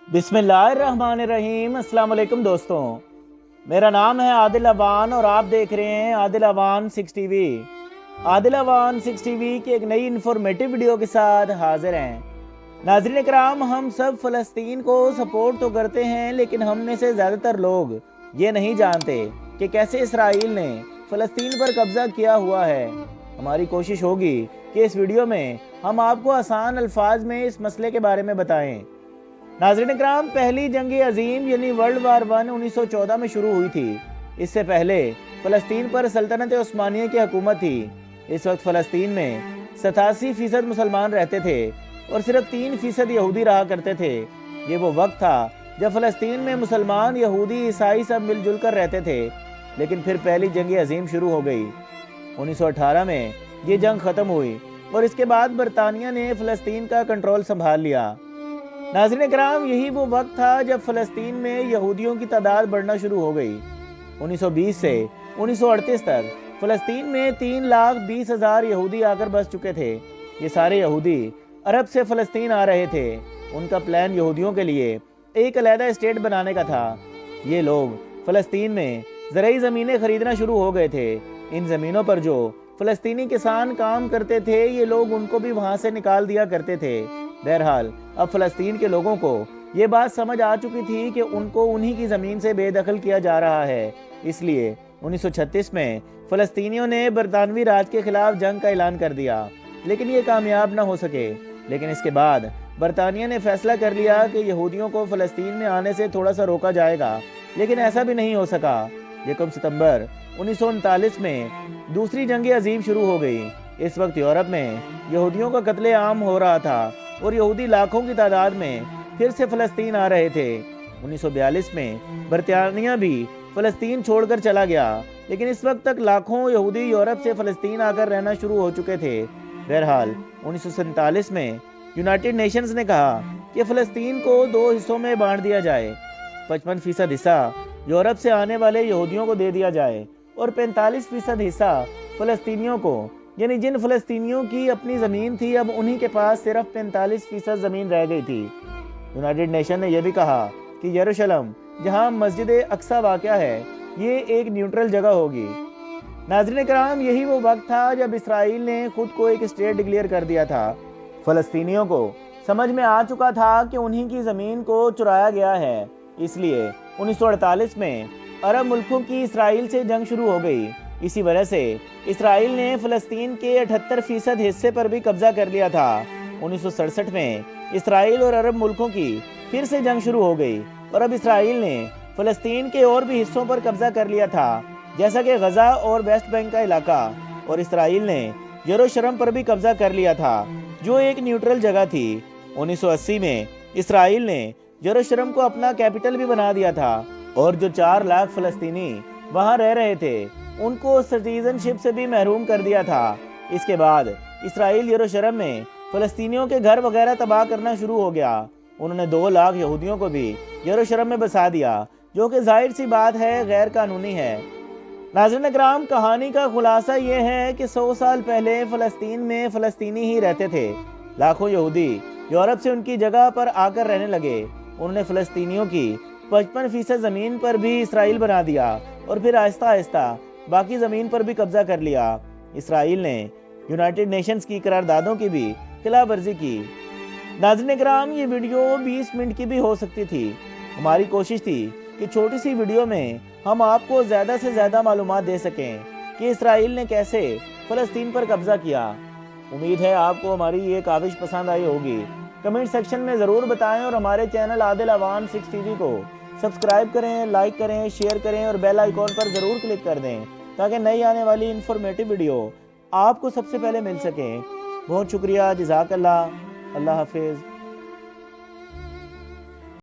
बिस्मिल्लाहिर्रहमानिर्रहीम। अस्सलाम वालेकुम दोस्तों, मेरा नाम है आदिल अवान और आप देख रहे हैं आदिल अवान 6 टीवी। आदिल अवान 6 टीवी की एक नई इन्फॉर्मेटिव वीडियो के साथ हाजिर हैं। नाज़रीन इकराम, हम सब फ़लस्तीन को सपोर्ट तो करते हैं, लेकिन हम में से ज़्यादातर लोग ये नहीं जानते कि कैसे इसराइल ने फ़लस्तीन पर कब्ज़ा किया हुआ है। हमारी कोशिश होगी कि इस वीडियो में हम आपको आसान अल्फाज में इस मसले के बारे में बताएं। नाज़रीन इकराम, पहली जंग अजीम यानी वर्ल्ड वार 1 1914 में शुरू हुई थी। इससे पहले फ़लस्तीन पर सल्तनत उस्मानिया की हुकूमत थी। इस वक्त फ़लस्तीन में 87% मुसलमान रहते थे और सिर्फ 3% यहूदी रहा करते थे। ये वो वक्त था जब फ़लस्तीन में मुसलमान, यहूदी, ईसाई सब मिलजुल कर रहते थे। लेकिन फिर पहली जंग अजीम शुरू हो गई। 1918 में ये जंग ख़त्म हुई और इसके बाद बरतानिया ने फ़लस्तीन का कंट्रोल संभाल लिया। नाज़रीन इकराम, यही वो वक्त था जब फ़लस्तीन में यहूदियों की तादाद बढ़ना शुरू हो गई। 1920 से 1938 तक फ़लस्तीन में 3,20,000 यहूदी आकर बस चुके थे। ये सारे यहूदी अरब से फ़लस्तीन आ रहे थे। उनका प्लान यहूदियों के लिए एक अलहदा स्टेट बनाने का था। ये लोग फ़लस्तीन में ज़रूरी ज़मीनें खरीदना शुरू हो गए थे। इन ज़मीनों पर जो फ़लस्तीनी किसान काम करते थे, ये लोग उनको भी वहाँ से निकाल दिया करते थे। बहरहाल अब फ़लस्तीन के लोगों को ये बात समझ आ चुकी थी कि उनको उन्हीं की ज़मीन से बेदखल किया जा रहा है। इसलिए 1936 में फ़लस्तीनियों ने बरतानवी राज के खिलाफ जंग का ऐलान कर दिया, लेकिन ये कामयाब न हो सके। लेकिन इसके बाद बरतानिया ने फैसला कर लिया कि यहूदियों को फ़लस्तीन में आने से थोड़ा सा रोका जाएगा, लेकिन ऐसा भी नहीं हो सका। 1 सितंबर 1939 में दूसरी जंग अजीम शुरू हो गई। इस वक्त यूरोप में यहूदियों का कत्लेआम हो रहा था और यहूदी लाखों की तादाद में फिर से फ़लस्तीन आ रहे थे। 1942 में बरतानिया भी फ़लस्तीन छोड़कर चला गया, लेकिन इस वक्त तक लाखों यहूदी यूरोप से फ़लस्तीन आकर रहना शुरू हो चुके थे। बहरहाल 1947 में यूनाइटेड नेशंस ने कहा कि फ़लस्तीन को 2 हिस्सों में बांट दिया जाए। 55% हिस्सा यूरोप से आने वाले यहूदियों को दे दिया जाए और 45% हिस्सा फ़लस्तीनियों को, यानी जिन फ़लस्तीनियों की अपनी ज़मीन थी, अब उन्हीं के पास सिर्फ 45% ज़मीन रह गई थी। यूनाइटेड नेशन ने यह भी कहा कि यरूशलेम, जहां मस्जिद अक्सा वाक़या है, ये एक न्यूट्रल जगह होगी। नाज़रीन इकराम, यही वो वक्त था जब इसराइल ने खुद को एक स्टेट डिक्लेयर कर दिया था। फ़लस्तीनियों को समझ में आ चुका था कि उन्हीं की ज़मीन को चुराया गया है। इसलिए 1948 में अरब मुल्कों की इसराइल से जंग शुरू हो गई। इसी वजह से इसराइल ने फ़लस्तीन के 78% हिस्से पर भी कब्जा कर लिया था। 1967 में इसराइल और अरब मुल्कों की फिर से जंग शुरू हो गई और अब इसराइल ने फ़लस्तीन के और भी हिस्सों पर कब्जा कर लिया था, जैसा कि गज़ा और वेस्ट बैंक का इलाका। और इसराइल ने यरूशलेम पर भी कब्जा कर लिया था, जो एक न्यूट्रल जगह थी। 1980 में इसराइल ने यरूशलेम को अपना कैपिटल भी बना दिया था और जो 4 लाख फ़लस्तीनी वहाँ रह रहे थे, उनको सिटीजनशिप से भी महरूम कर दिया था। इसके बाद इसराइल यरूशलेम में फ़लस्तीनियों के घर वगैरह तबाह करना शुरू हो गया। उन्होंने 2 लाख यहूदियों को भी यरूशलेम में बसा दिया, जो कि जाहिर सी बात है गैर कानूनी है। नाज़रीन इकराम, कहानी का खुलासा ये है कि 100 साल पहले फ़लस्तीन में फ़लस्तीनी ही रहते थे। लाखों यहूदी यूरोप से उनकी जगह पर आकर रहने लगे। उन्होंने फ़लस्तीनियों की 55% ज़मीन पर भी इसराइल बना दिया और फिर आहिस्ता आहिस्ता बाकी ज़मीन पर भी कब्जा कर लिया। इसराइल ने यूनाइटेड नेशंस की करारदादों की भी खिलाफ वर्जी की। नाज़रीन इकराम, ये वीडियो 20 मिनट की भी हो सकती थी। हमारी कोशिश थी कि छोटी सी वीडियो में हम आपको ज़्यादा से ज़्यादा मालूमात दे सकें कि इसराइल ने कैसे फ़लस्तीन पर कब्जा किया। उम्मीद है आपको हमारी ये काविश पसंद आई होगी। कमेंट सेक्शन में ज़रूर बताएं और हमारे चैनल आदिल अवान 6 टीवी को सब्सक्राइब करें, लाइक करें, शेयर करें और बेल आइकॉन पर ज़रूर क्लिक कर दें, ताकि नई आने वाली इन्फॉर्मेटिव वीडियो आपको सबसे पहले मिल सके। बहुत शुक्रिया, जज़ाकल्लाह, अल्लाह हाफिज़।